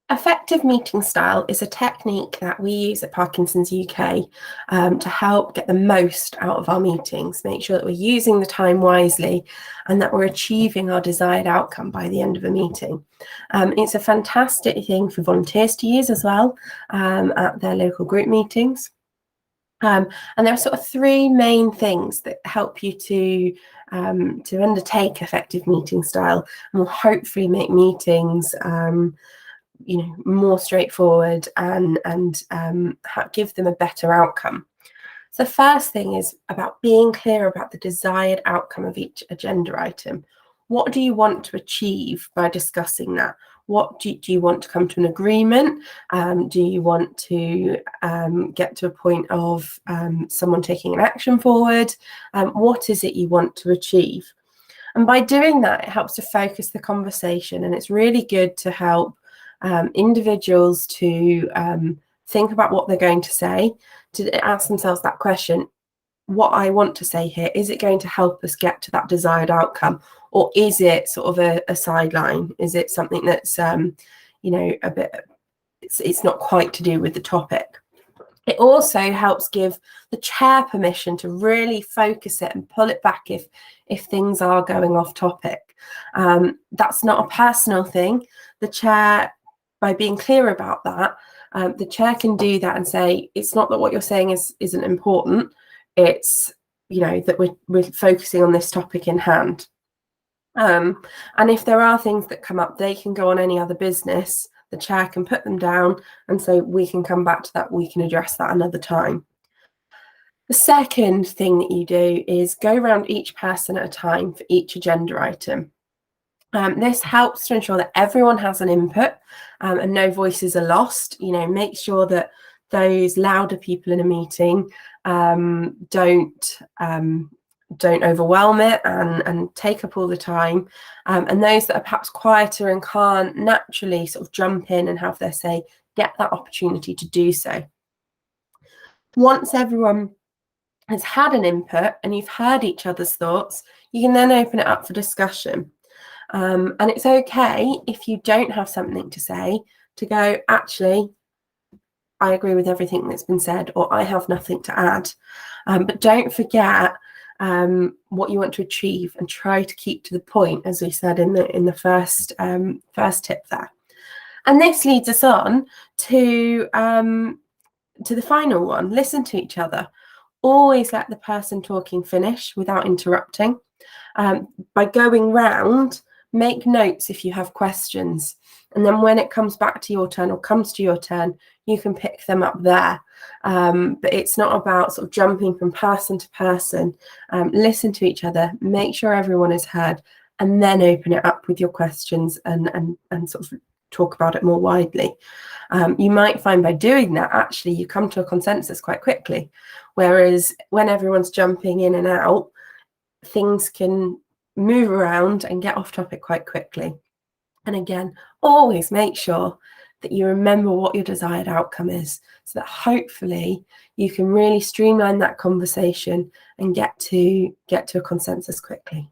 Effective meeting style is a technique that we use at Parkinson's UK to help get the most out of our meetings, make sure that we're using the time wisely and that we're achieving our desired outcome by the end of a meeting. It's a fantastic thing for volunteers to use as well at their local group meetings. And there are sort of three main things that help you to undertake effective meeting style and will hopefully make meetings more straightforward and give them a better outcome. So the first thing is about being clear about the desired outcome of each agenda item. What do you want to achieve by discussing that? What do you want to come to an agreement? Do you want to get to a point of someone taking an action forward? What is it you want to achieve? And by doing that, it helps to focus the conversation, and it's really good to help individuals to think about what they're going to say, to ask themselves that question: what I want to say here, is it going to help us get to that desired outcome, or is it sort of a sideline? Is it something that's a bit, it's not quite to do with the topic? It also helps give the chair permission to really focus it and pull it back if things are going off topic. That's not a personal thing. The chair, by being clear about that, the chair can do that and say, it's not that what you're saying isn't important. It's, that we're focusing on this topic in hand. And if there are things that come up, they can go on any other business. The chair can put them down, and so we can come back to that. We can address that another time. The second thing that you do is go around each person at a time for each agenda item. This helps to ensure that everyone has an input and no voices are lost. Make sure that those louder people in a meeting don't overwhelm it and take up all the time. And those that are perhaps quieter and can't naturally sort of jump in and have their say, get that opportunity to do so. Once everyone has had an input and you've heard each other's thoughts, you can then open it up for discussion. And it's okay if you don't have something to say to go, actually, I agree with everything that's been said, or I have nothing to add. But don't forget what you want to achieve and try to keep to the point, as we said in the first tip there. And this leads us on to the final one: listen to each other. Always let the person talking finish without interrupting. By going round, make notes if you have questions, and then when it comes back to your turn or comes to your turn, you can pick them up there. But it's not about sort of jumping from person to person. Listen to each other, make sure everyone is heard, and then open it up with your questions and sort of talk about it more widely. You might find by doing that, actually, you come to a consensus quite quickly. Whereas when everyone's jumping in and out, things can move around and get off topic quite quickly. And again, always make sure that you remember what your desired outcome is, so that hopefully you can really streamline that conversation and get to a consensus quickly.